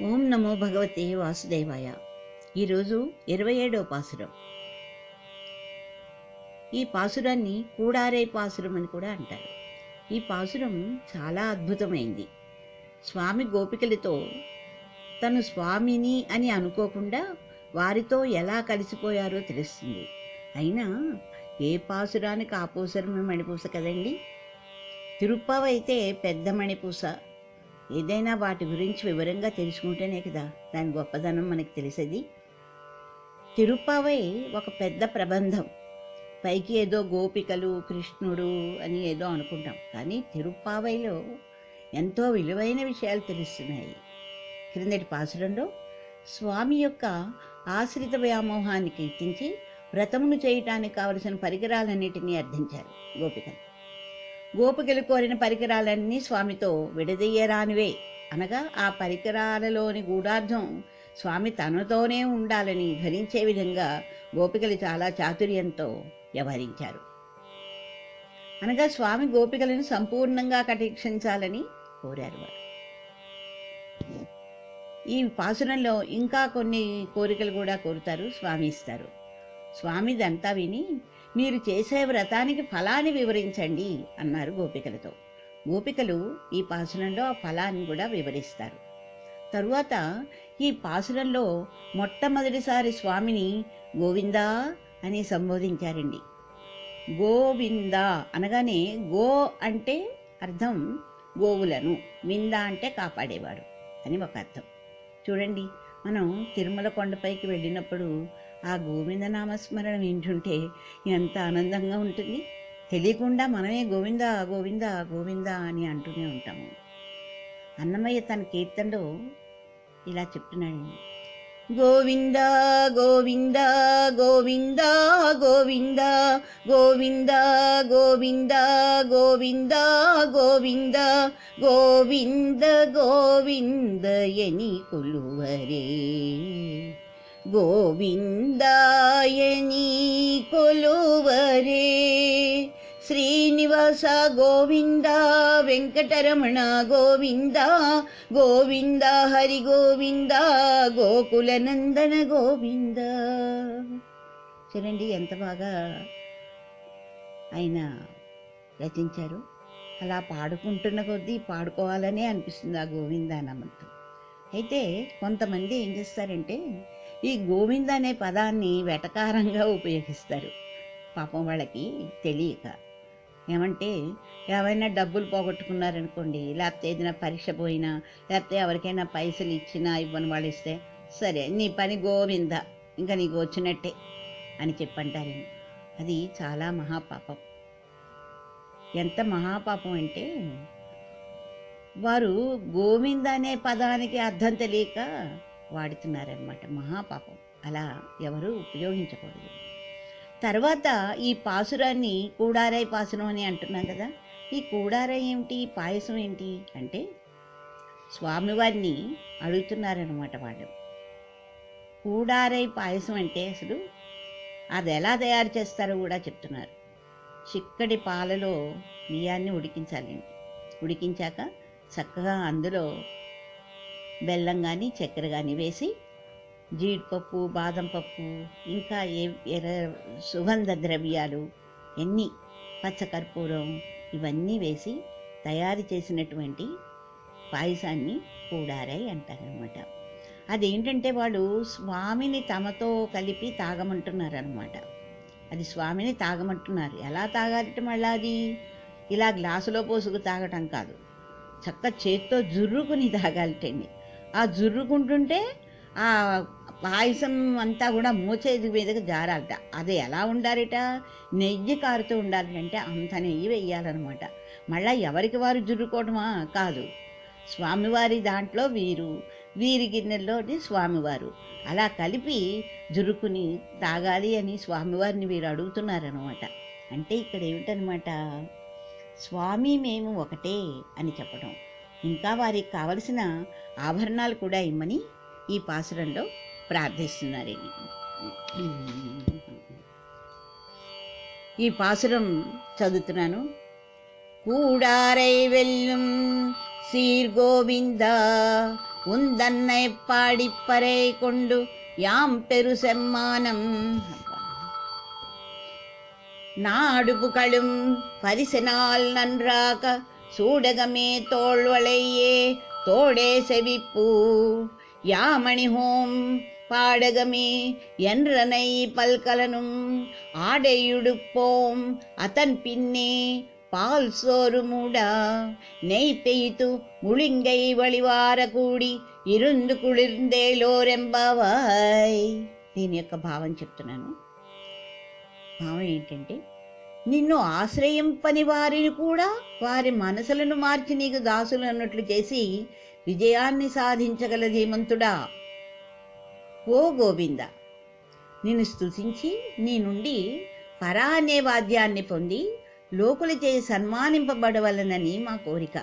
ఓం నమో భగవతే వాసుదేవాయ. ఈరోజు 27వ పాసురం. ఈ పాసురాన్ని కూడారే పాసురం అని కూడా అంటారు. ఈ పాసురం చాలా అద్భుతమైంది. స్వామి గోపికలతో తను స్వామిని అని అనుకోకుండా వారితో ఎలా కలిసిపోయారో తెలుస్తుంది. అయినా ఏ పాసురానికి ఆపోసరమే మణిపూస కదండి. తిరుప్పావైతే పెద్ద మణిపూస. ఏదైనా వాటి గురించి వివరంగా తెలుసుకుంటేనే కదా దాని గొప్పదనం మనకి తెలిసేది. తిరుప్పావై ఒక పెద్ద ప్రబంధం. పైకి ఏదో గోపికలు కృష్ణుడు అని ఏదో అనుకుంటాం, కానీ తిరుప్పావైలో ఎంతో విలువైన విషయాలు తెలుస్తున్నాయి. క్రిందటి పాసురంలో స్వామి యొక్క ఆశ్రిత వ్యామోహాన్ని కీర్తించి వ్రతమును చేయటానికి కావలసిన పరికరాలన్నిటినీ అర్థించారు గోపికలు. గోపికలు కోరిన పరికరాలన్నీ స్వామితో విడదీయరానివే, అనగా ఆ పరికరాలలోని గూఢార్థం స్వామి తనతోనే ఉండాలని ధ్వనించే విధంగా గోపికలు చాలా చాతుర్యంతో వ్యవహరించారు. అనగా స్వామి గోపికలను సంపూర్ణంగా కటాక్షించాలని కోరారు వారు. ఈ పాసురంలో ఇంకా కొన్ని కోరికలు కూడా కోరుతారు, స్వామి ఇస్తారు. స్వామిదంతా విని మీరు చేసే వ్రతానికి ఫలాన్ని వివరించండి అన్నారు గోపికలతో. గోపికలు ఈ పాసురంలో ఆ ఫలాన్ని కూడా వివరిస్తారు. తరువాత ఈ పాసురంలో మొట్టమొదటిసారి స్వామిని గోవిందా అని సంబోధించారండి. గోవిందా అనగానే గో అంటే అర్థం గోవులను, వింద అంటే కాపాడేవాడు అని ఒక అర్థం. చూడండి, మనం తిరుమల కొండపైకి వెళ్ళినప్పుడు ఆ గోవింద నామస్మరణ వింటుంటే ఎంత ఆనందంగా ఉంటుంది. తెలియకుండా మనమే గోవిందా గోవిందా గోవిందా అని అంటూనే ఉంటాము. అన్నమయ్య తన కీర్తనలో ఇలా చెప్తున్నాడండి. గోవిందా గోవిందా గోవిందా గోవిందా గోవిందా గోవిందా గోవిందా గోవిందా గోవింద గోవిందయని కొలువరే, గోవిందాయని కొలువరే. శ్రీనివాస గోవింద, వెంకటరమణ గోవింద, గోవింద హరి గోవింద, గోకుల నందన గోవింద. చూడండి ఎంత బాగా ఆయన రచించారు. అలా పాడుకుంటున్న కొద్దీ పాడుకోవాలనే అనిపిస్తుంది ఆ గోవిందానామంతో. అయితే కొంతమంది ఏం చేస్తారంటే ఈ గోవింద అనే పదాన్ని వెటకారంగా ఉపయోగిస్తారు. పాపం వాళ్ళకి తెలియక. ఏమంటే ఏమైనా డబ్బులు పోగొట్టుకున్నారనుకోండి, లేకపోతే ఏదైనా పరీక్ష పోయినా, లేకపోతే ఎవరికైనా పైసలు ఇచ్చినా ఇవ్వని వాళ్ళు ఇస్తే, సరే నీ పని గోవింద, ఇంకా నీకు వచ్చినట్టే అని చెప్పంటారేమో. అది చాలా మహాపాపం. ఎంత మహాపాపం అంటే వారు గోవింద అనే పదానికి అర్థం తెలియక వాడుతున్నారనమాట. మహాపాపం. అలా ఎవరు ఉపయోగించకూడదు. తర్వాత ఈ పాసురాన్ని కూడారై పాసురం అని అంటున్నాం కదా. ఈ కూడారై ఏమిటి, పాయసం ఏంటి అంటే స్వామివారిని అడుగుతున్నారనమాట వాళ్ళు. కూడారై పాయసం అంటే అసలు అది ఎలా తయారు చేస్తారో కూడా చెప్తున్నారు. చిక్కడి పాలలో బియ్యాన్ని ఉడికించాలండి. ఉడికించాక చక్కగా అందులో బెల్లం కానీ చక్కెర కానీ వేసి, జీడిపప్పు బాదం పప్పు ఇంకా సుగంధ ద్రవ్యాలు ఎన్ని, పచ్చకర్పూరం ఇవన్నీ వేసి తయారు చేసినటువంటి పాయసాన్ని కూడారై అంటారనమాట. అదేంటంటే వాళ్ళు స్వామిని తమతో కలిపి తాగమంటున్నారనమాట. అది స్వామిని తాగమంటున్నారు. ఎలా తాగాలట మళ్ళీ అది ఇలా గ్లాసులో పోసుకు తాగటం కాదు, చక్క చేత్తో జుర్రుకుని తాగాలటండి. ఆ జుర్రుకుంటుంటే ఆ పాయసం అంతా కూడా మోచేది మీదకి జారాలట. అది ఎలా ఉండాలట, నెయ్యి కారుతూ ఉండాలంటే అంత నెయ్యి వేయాలన్నమాట. మళ్ళీ ఎవరికి వారు జుర్రుకోవటమా కాదు, స్వామివారి దాంట్లో వీరి గిన్నెల్లోని స్వామివారు అలా కలిపి జురుకుని తాగాలి అని స్వామివారిని వీరు అడుగుతున్నారనమాట. అంటే ఇక్కడ ఏమిటనమాట, స్వామి మేము ఒకటే అని చెప్పడం, ఇంకా వారికి కావలసిన ఆభరణాలు కూడా ఇమ్మని ఈ పాసురంలో ప్రార్థిస్తున్నారండి. ఈ పాసురం చదువుతున్నాను. కూడారై వెల్లుం சீர்கோவிந்தா உந்தன்னை பாடிப்பறை கொண்டு யாம் பெரு செம்மானம். நாடு புகழும் பரிசினால் நன்றாக சூடகமே தோள்வளையே தோடே செவிப்பூ யாமணிஹோம் பாடகமே என்றனை பல்கலனும் ஆடையுடுப்போம் அதன் பின்னே பால் சோறு மூடா நெய் பெய்து முளிங்கை వళివార కూడి ఇరుందు కుళిర్ందేలోరెంబావాయ్. దీని యొక్క భావం చెప్తున్నాను. భావం ఏంటంటే, నిన్ను ఆశ్రయింపని వారిని కూడా వారి మనసులను మార్చి నీకు దాసులు అన్నట్లు చేసి విజయాన్ని సాధించగల ధీమంతుడా. ఓ గోవింద, నిన్ను స్తుతించి నీ నుండి పరా అనే వాద్యాన్ని పొంది లోకులచే సన్మానింపబడవలనని మా కోరిక.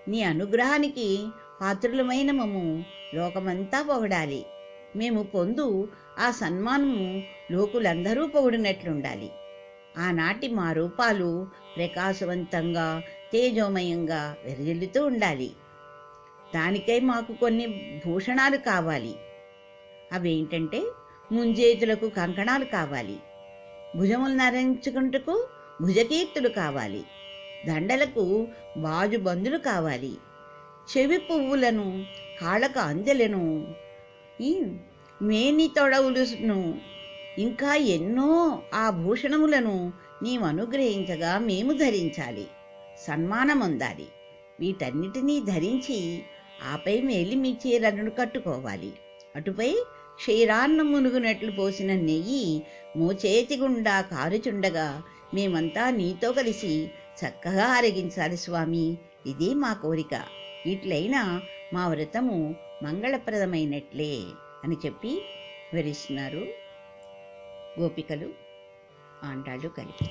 నీ అనుగ్రహానికి పాత్రులమైన మమ్ము లోకమంతా పొగడాలి. మేము పొందు ఆ సన్మానము లోకులందరూ పొగిడినట్లుండాలి. ఆనాటి మా రూపాలు ప్రకాశవంతంగా తేజోమయంగా వెదజల్లుతూ ఉండాలి. దానికై మాకు కొన్ని భూషణాలు కావాలి. అవేంటంటే, ముంజేతులకు కంకణాలు కావాలి, భుజములు నరించుకుంటకు భుజకీర్తులు కావాలి, దండలకు బాజుబందులు కావాలి, చెవి పువ్వులను, కాళ్ళకు అందెలను, ఈ మేని తొడవులను, ఇంకా ఎన్నో ఆభూషణములను నీవు అనుగ్రహించగా మేము ధరించాలి, సన్మానం పొందాలి. వీటన్నిటినీ ధరించి ఆపై మేలిమి చీరలను కట్టుకోవాలి. అటుపై క్షీరాన్నం మునుగునట్లు పోసిన నెయ్యి మోచేతి గుండా కారుచుండగా మేమంతా నీతో కలిసి చక్కగా ఆరగించాలి స్వామి. ఇది మా కోరిక. ఇట్లయినా మా వ్రతము మంగళప్రదమైనట్లే అని చెప్పి వివరిస్తున్నారు గోపికలు ఆండాళ్ళు కలిపి.